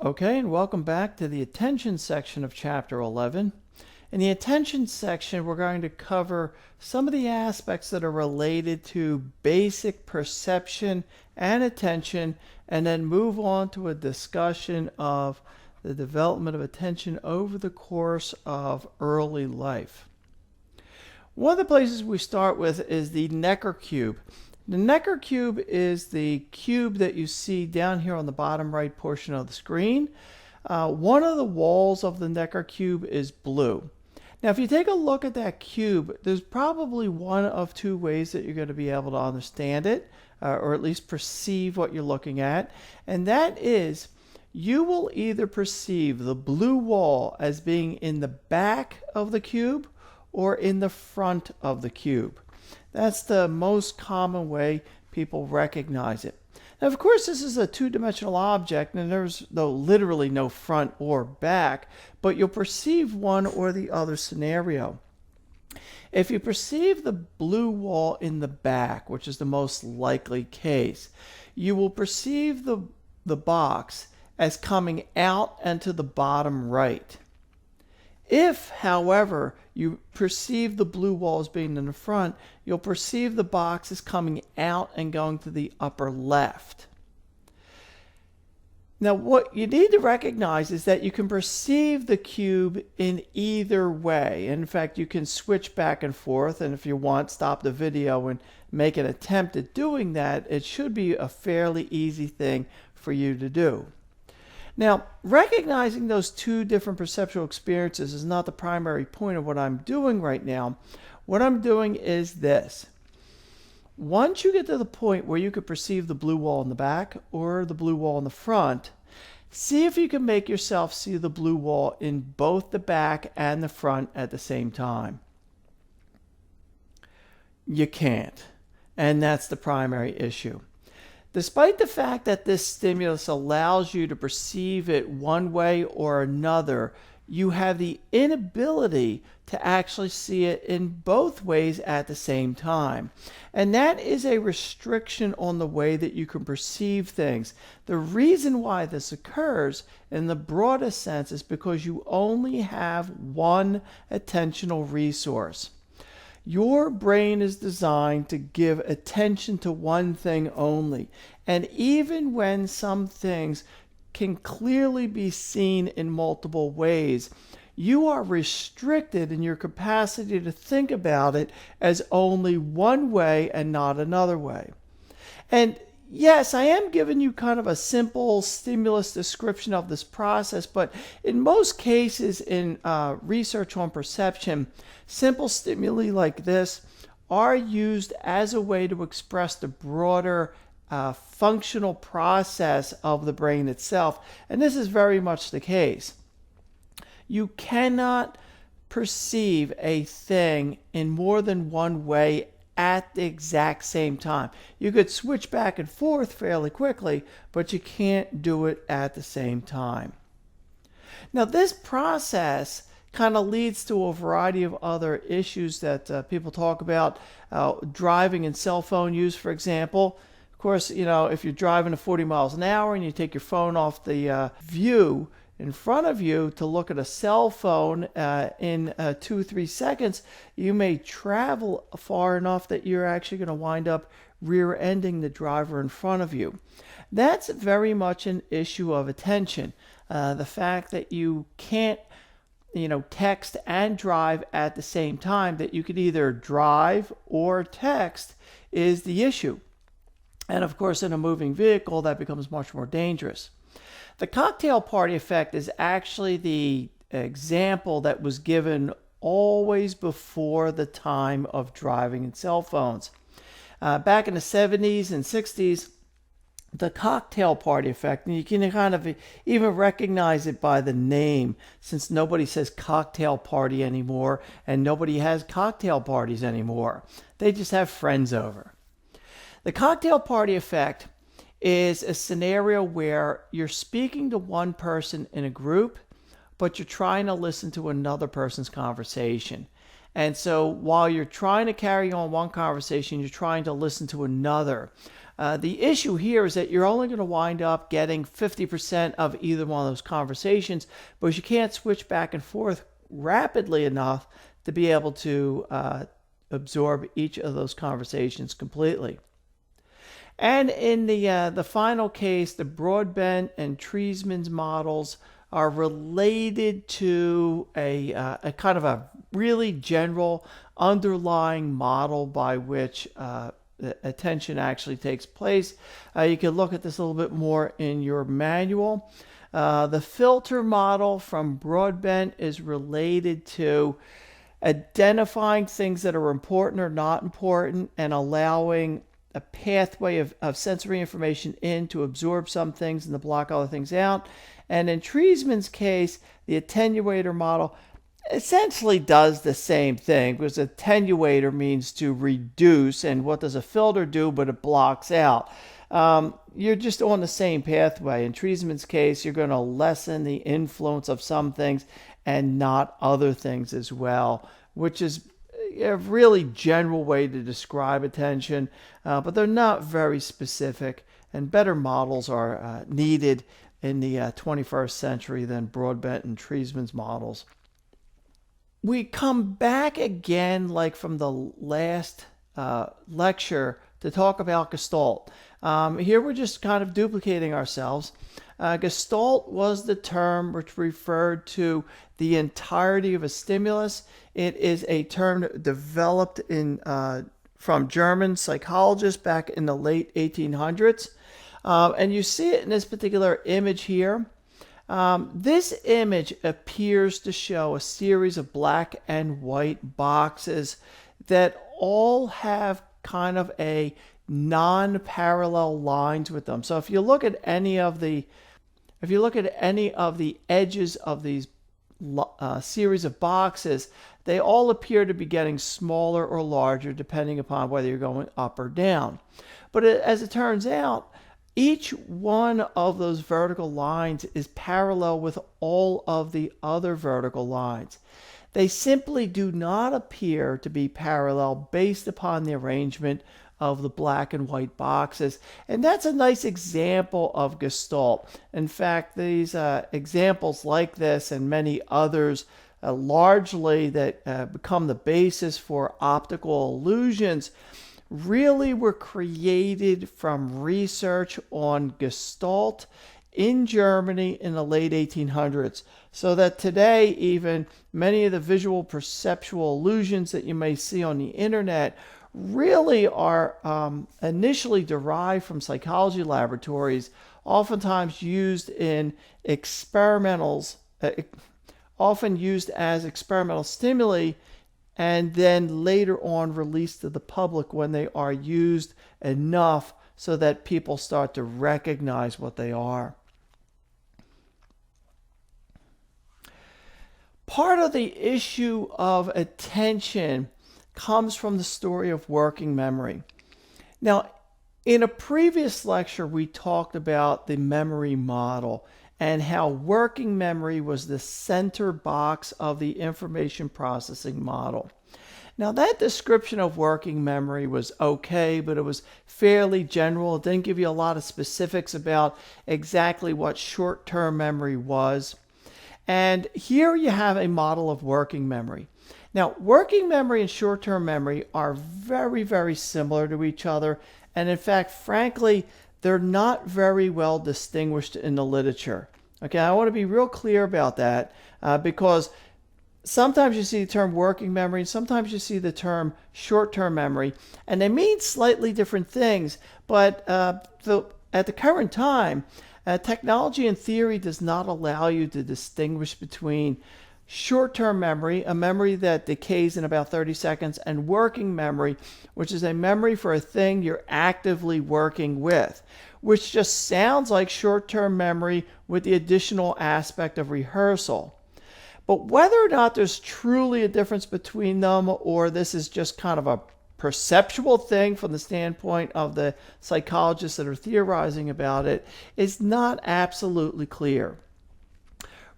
Okay, and welcome back to the attention section of Chapter 11. In the attention section, we're going to cover some of the aspects that are related to basic perception and attention, and then move on to a discussion of the development of attention over the course of early life. One of the places we start with is the Necker cube. The Necker cube is the cube that you see down here on the bottom right portion of the screen. One of the walls of the Necker cube is blue. Now, if you take a look at that cube, there's probably one of two ways that you're going to be able to understand it, or at least perceive what you're looking at. And that is, you will either perceive the blue wall as being in the back of the cube or in the front of the cube. That's the most common way people recognize it. Now, of course, this is a two-dimensional object, and there's literally no front or back, but you'll perceive one or the other scenario. If you perceive the blue wall in the back, which is the most likely case, you will perceive the box as coming out and to the bottom right. If, however, you perceive the blue wall as being in the front, you'll perceive the box as coming out and going to the upper left. Now, what you need to recognize is that you can perceive the cube in either way. In fact, you can switch back and forth, and if you want, stop the video and make an attempt at doing that. It should be a fairly easy thing for you to do. Now, recognizing those two different perceptual experiences is not the primary point of what I'm doing right now. What I'm doing is this. Once you get to the point where you could perceive the blue wall in the back or the blue wall in the front, see if you can make yourself see the blue wall in both the back and the front at the same time. You can't, and that's the primary issue. Despite the fact that this stimulus allows you to perceive it one way or another, you have the inability to actually see it in both ways at the same time. And that is a restriction on the way that you can perceive things. The reason why this occurs in the broadest sense is because you only have one attentional resource. Your brain is designed to give attention to one thing only. And even when some things can clearly be seen in multiple ways, you are restricted in your capacity to think about it as only one way and not another way. And yes, I am giving you kind of a simple stimulus description of this process, but in most cases in research on perception, simple stimuli like this are used as a way to express the broader functional process of the brain itself, and this is very much the case. You cannot perceive a thing in more than one way at the exact same time. You could switch back and forth fairly quickly, but you can't do it at the same time. Now, this process kind of leads to a variety of other issues that people talk about. Driving and cell phone use, for example. Of course, if you're driving at 40 miles an hour and you take your phone off the view in front of you to look at a cell phone in 2 or 3 seconds, you may travel far enough that you're actually going to wind up rear-ending the driver in front of you. That's very much an issue of attention. The fact that you can't text and drive at the same time, that you could either drive or text, is the issue. And of course, in a moving vehicle, that becomes much more dangerous. The cocktail party effect is actually the example that was given always before the time of driving and cell phones. Back in the 70s and 60s, the cocktail party effect, and you can kind of even recognize it by the name, since nobody says cocktail party anymore and nobody has cocktail parties anymore. They just have friends over. The cocktail party effect is a scenario where you're speaking to one person in a group, but you're trying to listen to another person's conversation. And so while you're trying to carry on one conversation, you're trying to listen to another. The issue here is that you're only going to wind up getting 50% of either one of those conversations, but you can't switch back and forth rapidly enough to be able to absorb each of those conversations completely. And in the final case, the Broadbent and Treisman's models are related to a kind of a really general underlying model by which attention actually takes place. You can look at this a little bit more in your manual. The filter model from Broadbent is related to identifying things that are important or not important and allowing a pathway of sensory information in to absorb some things and to block other things out. And in Treisman's case, the attenuator model essentially does the same thing, because attenuator means to reduce, and what does a filter do? But it blocks out. You're just on the same pathway. In Treisman's case, you're going to lessen the influence of some things and not other things as well, which is a really general way to describe attention, but they're not very specific, and better models are needed in the 21st century than Broadbent and Treisman's models. We come back again, like from the last lecture, to talk about Gestalt. Here we're just kind of duplicating ourselves. Gestalt was the term which referred to the entirety of a stimulus. It is a term developed from German psychologists back in the late 1800s. And you see it in this particular image here. This image appears to show a series of black and white boxes that all have kind of a non-parallel lines with them. So if you look at any of the edges of these series of boxes, they all appear to be getting smaller or larger depending upon whether you're going up or down. But as it turns out, each one of those vertical lines is parallel with all of the other vertical lines. They simply do not appear to be parallel based upon the arrangement of the black and white boxes. And that's a nice example of Gestalt. In fact, these examples like this and many others largely that become the basis for optical illusions really were created from research on Gestalt in Germany in the late 1800s. So that today, even many of the visual perceptual illusions that you may see on the internet really are initially derived from psychology laboratories, oftentimes used in experimentals, often used as experimental stimuli, and then later on released to the public when they are used enough so that people start to recognize what they are. Part of the issue of attention comes from the story of working memory. Now, in a previous lecture, we talked about the memory model and how working memory was the center box of the information processing model. Now, that description of working memory was okay, but it was fairly general. It didn't give you a lot of specifics about exactly what short-term memory was. And here you have a model of working memory. Now, working memory and short-term memory are very, very similar to each other. And in fact, frankly, they're not very well distinguished in the literature. Okay, I want to be real clear about that because sometimes you see the term working memory, and sometimes you see the term short-term memory, and they mean slightly different things. But at the current time, technology and theory does not allow you to distinguish between short-term memory, a memory that decays in about 30 seconds, and working memory, which is a memory for a thing you're actively working with, which just sounds like short-term memory with the additional aspect of rehearsal. But whether or not there's truly a difference between them, or this is just kind of a perceptual thing from the standpoint of the psychologists that are theorizing about it, is not absolutely clear.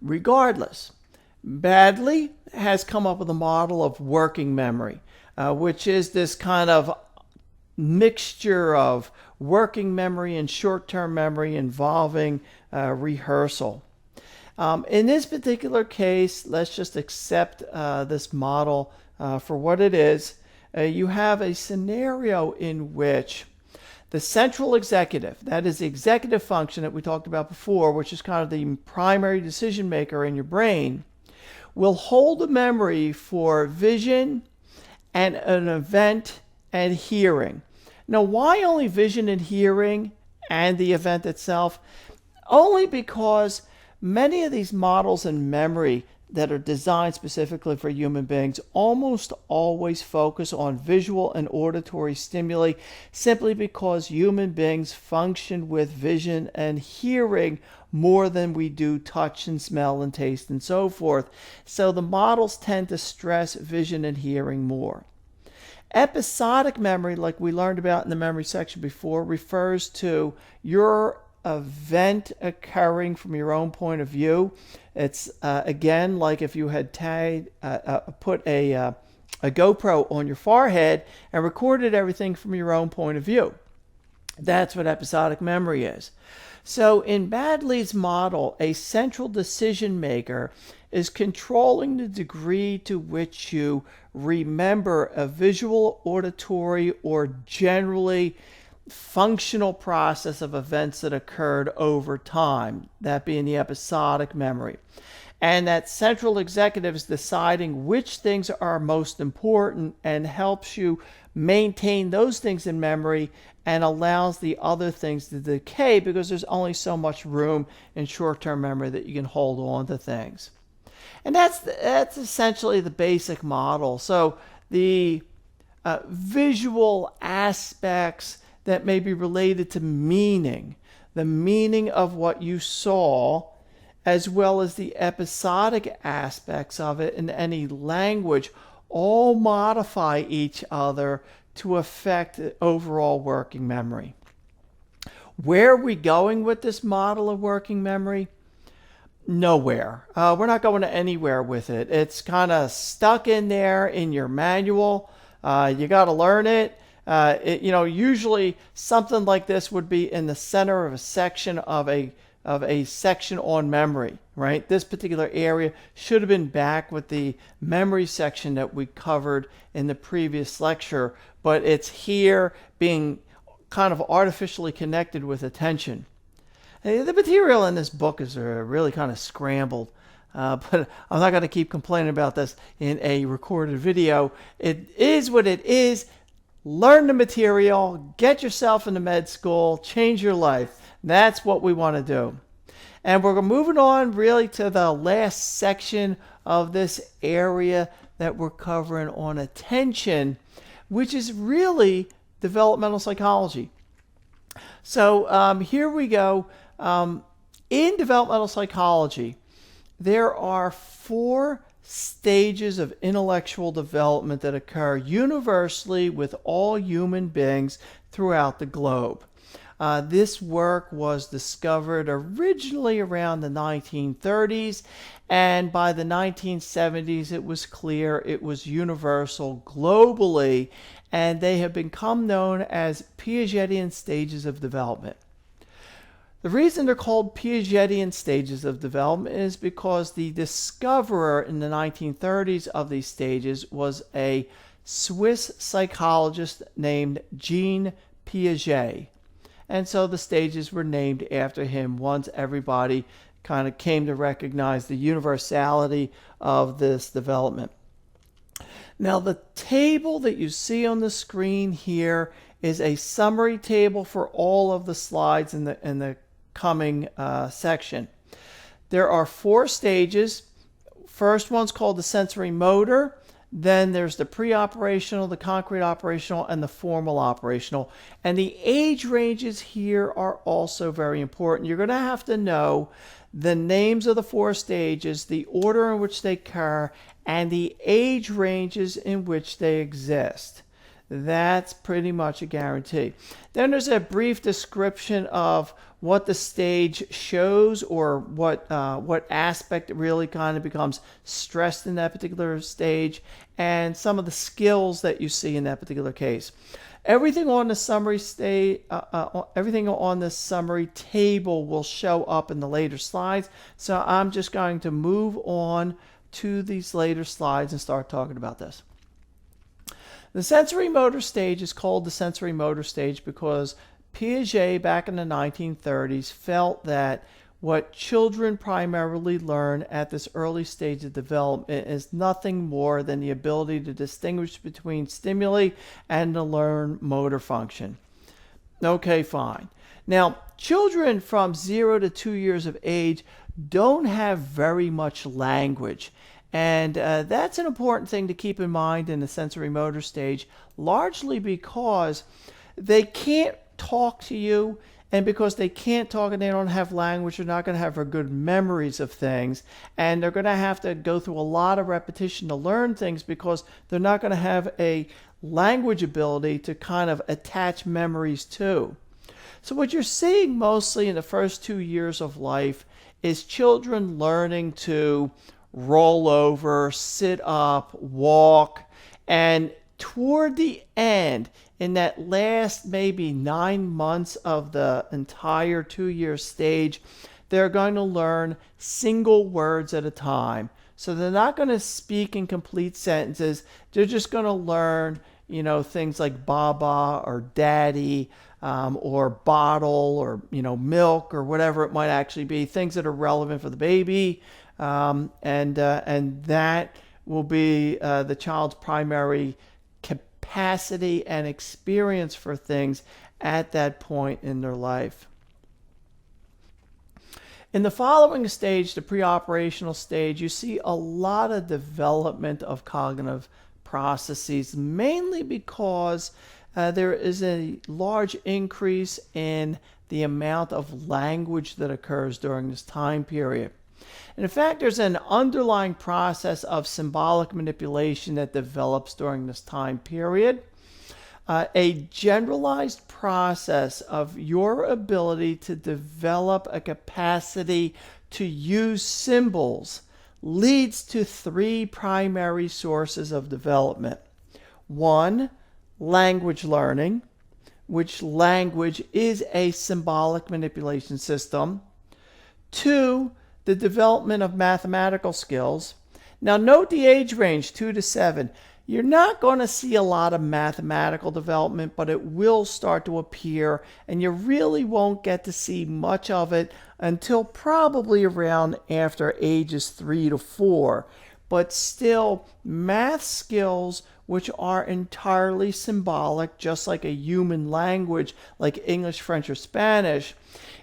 Regardless, Badley has come up with a model of working memory, which is this kind of mixture of working memory and short-term memory involving rehearsal. In this particular case, let's just accept this model for what it is. You have a scenario in which the central executive, that is the executive function that we talked about before, which is kind of the primary decision maker in your brain, will hold a memory for vision and an event and hearing. Now, why only vision and hearing and the event itself? Only because many of these models in memory that are designed specifically for human beings almost always focus on visual and auditory stimuli, simply because human beings function with vision and hearing more than we do touch and smell and taste and so forth. So the models tend to stress vision and hearing more. Episodic memory, like we learned about in the memory section before, refers to your event occurring from your own point of view. It's again like if you had put a GoPro on your forehead and recorded everything from your own point of view. That's what episodic memory is. So in Baddeley's model, a central decision maker is controlling the degree to which you remember a visual, auditory, or generally functional process of events that occurred over time, that being the episodic memory. And that central executive is deciding which things are most important and helps you maintain those things in memory and allows the other things to decay, because there's only so much room in short-term memory that you can hold on to things. And that's essentially the basic model. So the visual aspects that may be related to meaning, the meaning of what you saw, as well as the episodic aspects of it in any language, all modify each other to affect overall working memory. Where are we going with this model of working memory? Nowhere. We're not going anywhere with it. It's kind of stuck in there in your manual. You got to learn it. Usually something like this would be in the center of a section of a section on memory, right? This particular area should have been back with the memory section that we covered in the previous lecture, but it's here being kind of artificially connected with attention. The material in this book is really kind of scrambled, but I'm not going to keep complaining about this in a recorded video. It is what it is. Learn the material, get yourself into med school, change your life. That's what we want to do. And we're moving on really to the last section of this area that we're covering on attention, which is really developmental psychology. So here we go. In developmental psychology, there are 4 stages of intellectual development that occur universally with all human beings throughout the globe. This work was discovered originally around the 1930s, and by the 1970s it was clear it was universal globally, and they have become known as Piagetian stages of development. The reason they're called Piagetian stages of development is because the discoverer in the 1930s of these stages was a Swiss psychologist named Jean Piaget. And so the stages were named after him once everybody kind of came to recognize the universality of this development. Now, the table that you see on the screen here is a summary table for all of the slides in the coming section. There are 4 stages. First one's called the sensory motor. Then there's the pre-operational, the concrete operational, and the formal operational. And the age ranges here are also very important. You're going to have to know the names of the 4 stages, the order in which they occur, and the age ranges in which they exist. That's pretty much a guarantee. Then there's a brief description of what the stage shows, or what aspect really kind of becomes stressed in that particular stage, and some of the skills that you see in that particular case. Everything on the summary everything on the summary table will show up in the later slides. So I'm just going to move on to these later slides and start talking about this. The sensory motor stage is called the sensory motor stage because Piaget back in the 1930s felt that what children primarily learn at this early stage of development is nothing more than the ability to distinguish between stimuli and to learn motor function. Okay, fine. Now, children from 0 to 2 years of age don't have very much language. And that's an important thing to keep in mind in the sensory motor stage, largely because they can't talk to you. And because they can't talk and they don't have language, they're not going to have very good memories of things. And they're going to have to go through a lot of repetition to learn things because they're not going to have a language ability to kind of attach memories to. So what you're seeing mostly in the first 2 years of life is children learning to roll over, sit up, walk, and toward the end, in that last maybe 9 months of the entire 2-year stage, they're going to learn single words at a time. So they're not going to speak in complete sentences. They're just going to learn, things like baba or daddy, or bottle or, milk or whatever it might actually be, things that are relevant for the baby. And that will be the child's primary capacity and experience for things at that point in their life. In the following stage, the preoperational stage, you see a lot of development of cognitive processes, mainly because there is a large increase in the amount of language that occurs during this time period. And in fact, there's an underlying process of symbolic manipulation that develops during this time period. A generalized process of your ability to develop a capacity to use symbols leads to 3 primary sources of development. 1, language learning, which language is a symbolic manipulation system. 2, the development of mathematical skills. Now note the age range, 2 to 7. You're not going to see a lot of mathematical development, but it will start to appear, and you really won't get to see much of it until probably around after ages 3 to 4. But still, math skills, which are entirely symbolic, just like a human language like English, French, or Spanish,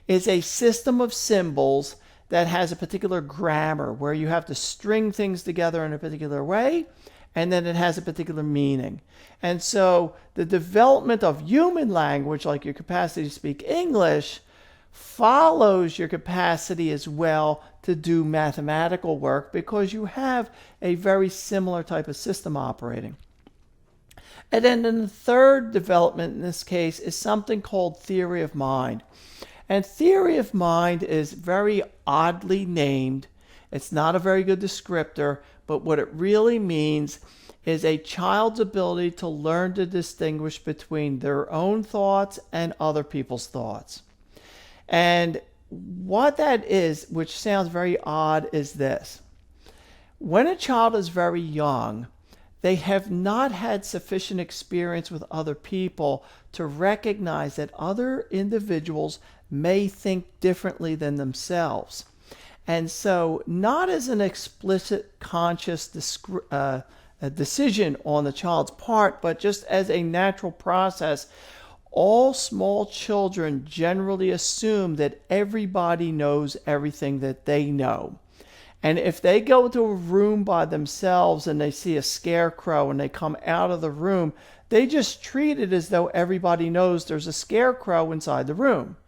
is a system of symbols that has a particular grammar where you have to string things together in a particular way, and then it has a particular meaning. And so the development of human language, like your capacity to speak English, follows your capacity as well to do mathematical work because you have a very similar type of system operating. And then the third development in this case is something called theory of mind. And theory of mind is very oddly named. It's not a very good descriptor, but what it really means is a child's ability to learn to distinguish between their own thoughts and other people's thoughts. And what that is, which sounds very odd, is this. When a child is very young, they have not had sufficient experience with other people to recognize that other individuals may think differently than themselves. And so, not as an explicit conscious decision on the child's part, but just as a natural process, all small children generally assume that everybody knows everything that they know. And if they go into a room by themselves and they see a scarecrow and they come out of the room, they just treat it as though everybody knows there's a scarecrow inside the room.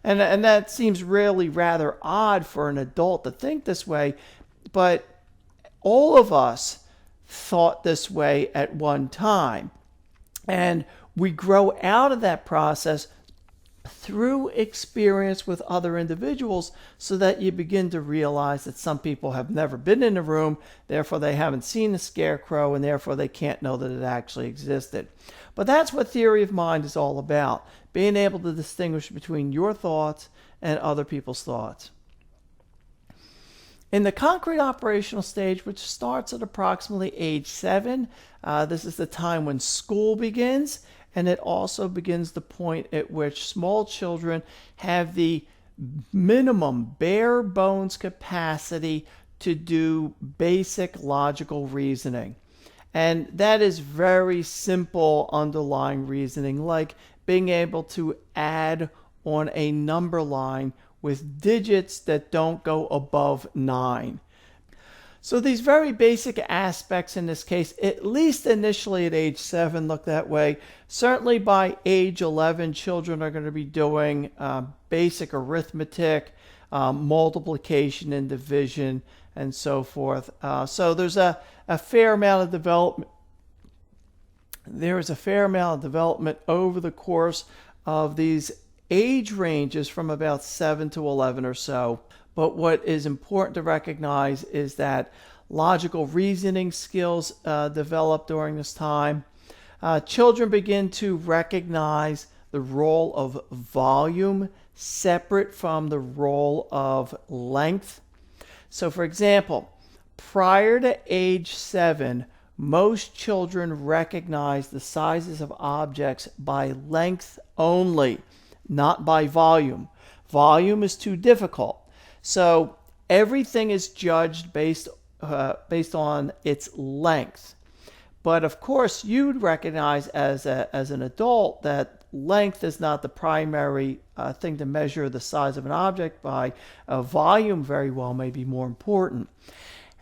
And that seems really rather odd for an adult to think this way, but all of us thought this way at one time. And we grow out of that process through experience with other individuals, so that you begin to realize that some people have never been in a room, therefore they haven't seen a scarecrow, and therefore they can't know that it actually existed. But that's what theory of mind is all about, being able to distinguish between your thoughts and other people's thoughts. In the concrete operational stage, which starts at approximately age 7, this is the time when school begins, and it also begins the point at which small children have the minimum bare bones capacity to do basic logical reasoning. And that is very simple underlying reasoning, like being able to add on a number line with digits that don't go above 9. So these very basic aspects in this case, at least initially at age 7, look that way. Certainly by age 11, children are going to be doing basic arithmetic, multiplication and division, and so forth. So there's a fair amount of development. There is a fair amount of development over the course of these age ranges from about 7 to 11 or so. But what is important to recognize is that logical reasoning skills develop during this time. Children begin to recognize the role of volume separate from the role of length. So, for example, prior to age 7, most children recognize the sizes of objects by length only, not by volume. Volume is too difficult. So everything is judged based on its length. But of course, you'd recognize as an adult that length is not the primary thing to measure the size of an object by. Volume very well may be more important.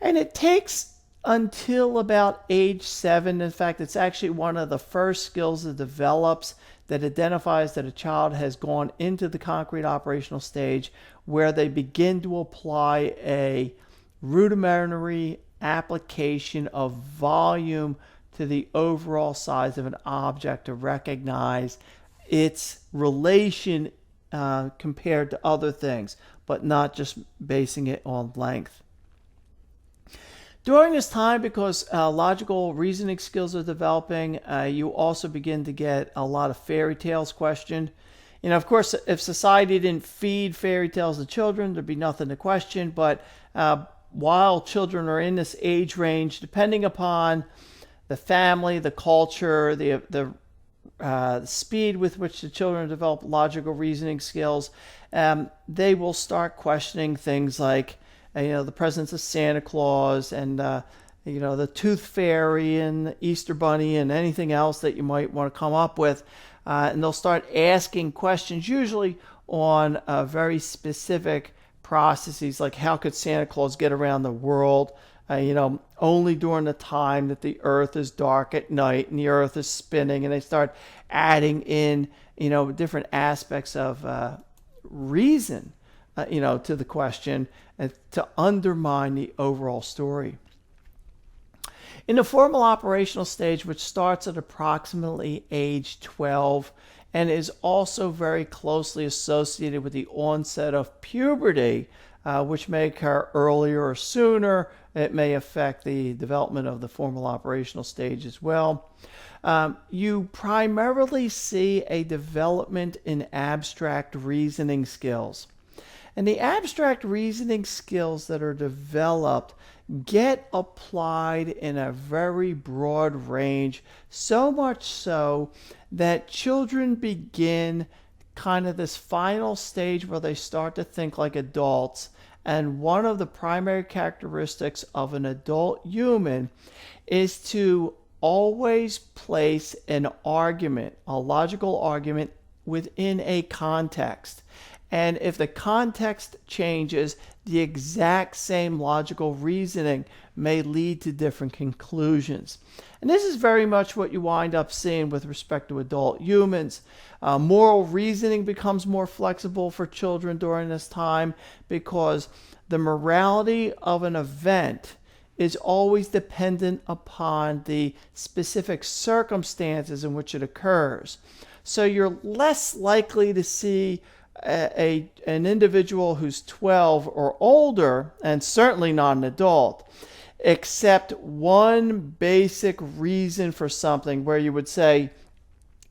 And it takes until about age 7. In fact, it's actually one of the first skills that develops that identifies that a child has gone into the concrete operational stage, where they begin to apply a rudimentary application of volume to the overall size of an object to recognize its relation compared to other things, but not just basing it on length. During this time, because logical reasoning skills are developing, you also begin to get a lot of fairy tales questioned. You know, of course, if society didn't feed fairy tales to children, there'd be nothing to question. But while children are in this age range, depending upon the family, the culture, the speed with which the children develop logical reasoning skills, they will start questioning things like, the presence of Santa Claus and, the Tooth Fairy and the Easter Bunny and anything else that you might want to come up with. And they'll start asking questions, usually on very specific processes, like how could Santa Claus get around the world, only during the time that the earth is dark at night and the earth is spinning. And they start adding in, different aspects of reason, to the question, and to undermine the overall story. In the formal operational stage, which starts at approximately age 12 and is also very closely associated with the onset of puberty, which may occur earlier or sooner, it may affect the development of the formal operational stage as well. You primarily see a development in abstract reasoning skills. And the abstract reasoning skills that are developed get applied in a very broad range, so much so that children begin kind of this final stage where they start to think like adults. And one of the primary characteristics of an adult human is to always place an argument, a logical argument, within a context. And if the context changes, the exact same logical reasoning may lead to different conclusions. And this is very much what you wind up seeing with respect to adult humans. Moral reasoning becomes more flexible for children during this time because the morality of an event is always dependent upon the specific circumstances in which it occurs. So you're less likely to see an individual who's 12 or older, and certainly not an adult, except one basic reason for something where you would say,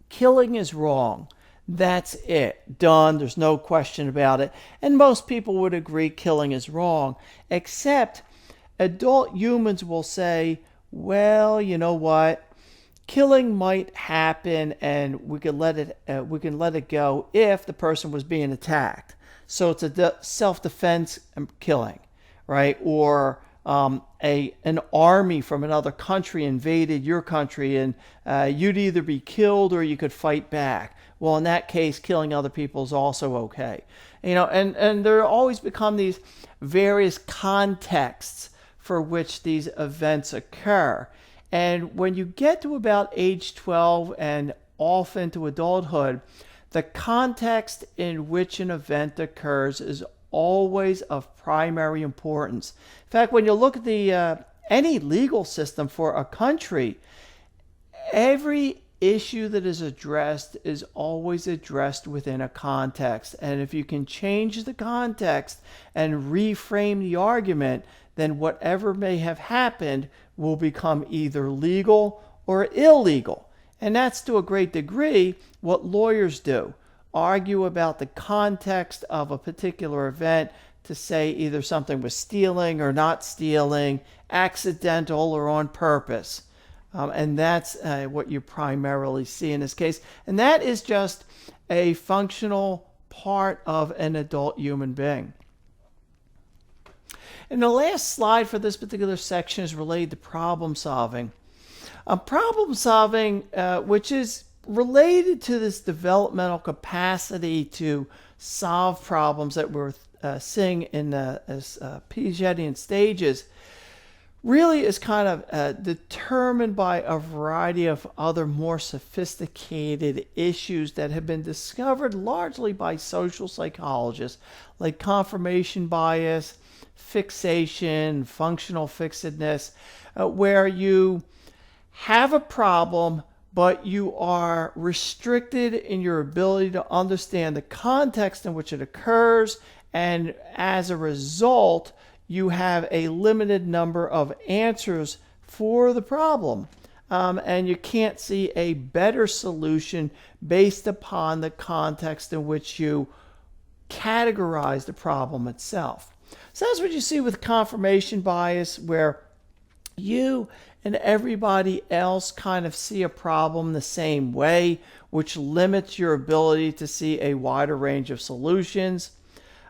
killing is wrong. That's it. Done. There's no question about it. And most people would agree killing is wrong, except adult humans will say, well, you know what? Killing might happen, and we can let it go if the person was being attacked. So it's a self-defense killing, right? Or an army from another country invaded your country, and you'd either be killed or you could fight back. Well, in that case, killing other people is also okay. And there always become these various contexts for which these events occur. And when you get to about age 12 and off into adulthood, the context in which an event occurs is always of primary importance. In fact, when you look at any legal system for a country, every issue that is addressed is always addressed within a context. And if you can change the context and reframe the argument, then whatever may have happened will become either legal or illegal. And that's to a great degree what lawyers do. Argue about the context of a particular event to say either something was stealing or not stealing, accidental or on purpose. And that's what you primarily see in this case. And that is just a functional part of an adult human being. And the last slide for this particular section is related to problem solving. Problem solving, which is related to this developmental capacity to solve problems that we're seeing in as Piagetian stages, really is kind of determined by a variety of other more sophisticated issues that have been discovered largely by social psychologists, like confirmation bias, fixation, functional fixedness, where you have a problem, but you are restricted in your ability to understand the context in which it occurs, and as a result, you have a limited number of answers for the problem. And you can't see a better solution based upon the context in which you categorize the problem itself. So that's what you see with confirmation bias, where you and everybody else kind of see a problem the same way, which limits your ability to see a wider range of solutions.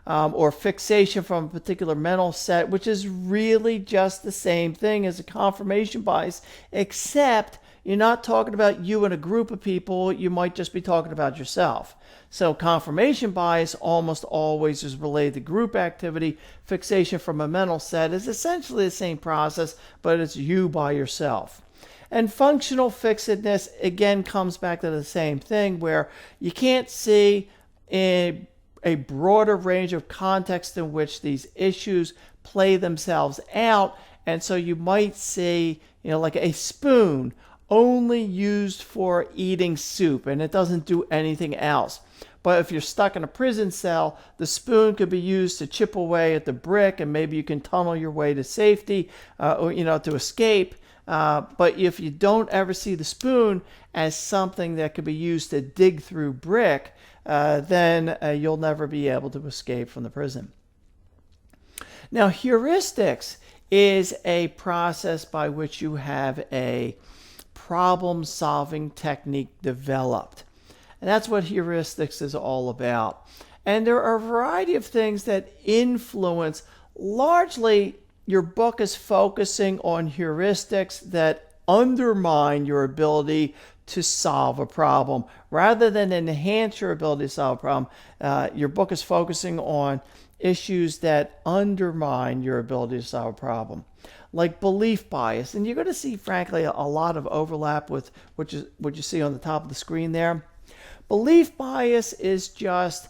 Or fixation from a particular mental set, which is really just the same thing as a confirmation bias, except you're not talking about you and a group of people, you might just be talking about yourself. So confirmation bias almost always is related to group activity. Fixation from a mental set is essentially the same process, but it's you by yourself. And functional fixedness, again, comes back to the same thing, where you can't see a broader range of context in which these issues play themselves out. And so you might see, like a spoon only used for eating soup, and it doesn't do anything else. But if you're stuck in a prison cell, the spoon could be used to chip away at the brick, and maybe you can tunnel your way to safety, or to escape. But if you don't ever see the spoon as something that could be used to dig through brick, then you'll never be able to escape from the prison. Now, heuristics is a process by which you have a problem-solving technique developed. And that's what heuristics is all about. And there are a variety of things that influence. Largely, your book is focusing on heuristics that undermine your ability to solve a problem. Rather than enhance your ability to solve a problem, your book is focusing on issues that undermine your ability to solve a problem, like belief bias. And you're going to see, frankly, a lot of overlap with what you see on the top of the screen there. Belief bias is just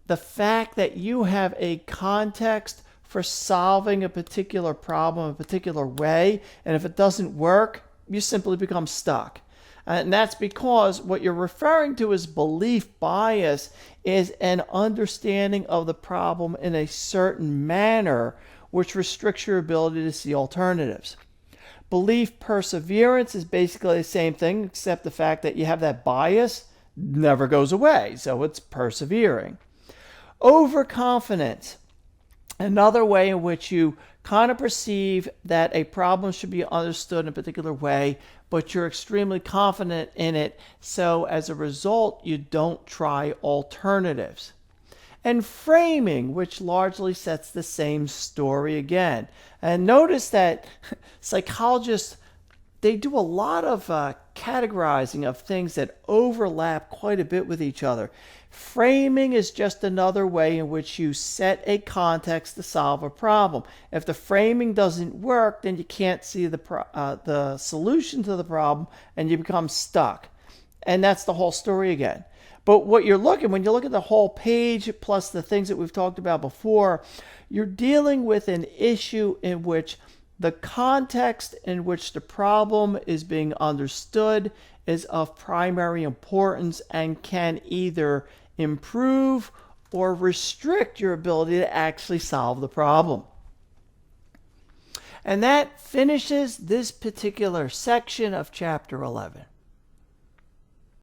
the fact that you have a context for solving a particular problem a particular way, and if it doesn't work, you simply become stuck. And that's because what you're referring to as belief bias is an understanding of the problem in a certain manner, which restricts your ability to see alternatives. Belief perseverance is basically the same thing, except the fact that you have that bias never goes away, so it's persevering. Overconfidence, another way in which you kind of perceive that a problem should be understood in a particular way, but you're extremely confident in it, so as a result, you don't try alternatives. And framing, which largely sets the same story again. And notice that psychologists, they do a lot of categorizing of things that overlap quite a bit with each other. Framing is just another way in which you set a context to solve a problem. If the framing doesn't work, then you can't see the solution to the problem and you become stuck. And that's the whole story again. But when you look at the whole page plus the things that we've talked about before, you're dealing with an issue in which the context in which the problem is being understood is of primary importance and can either improve or restrict your ability to actually solve the problem. And that finishes this particular section of Chapter 11.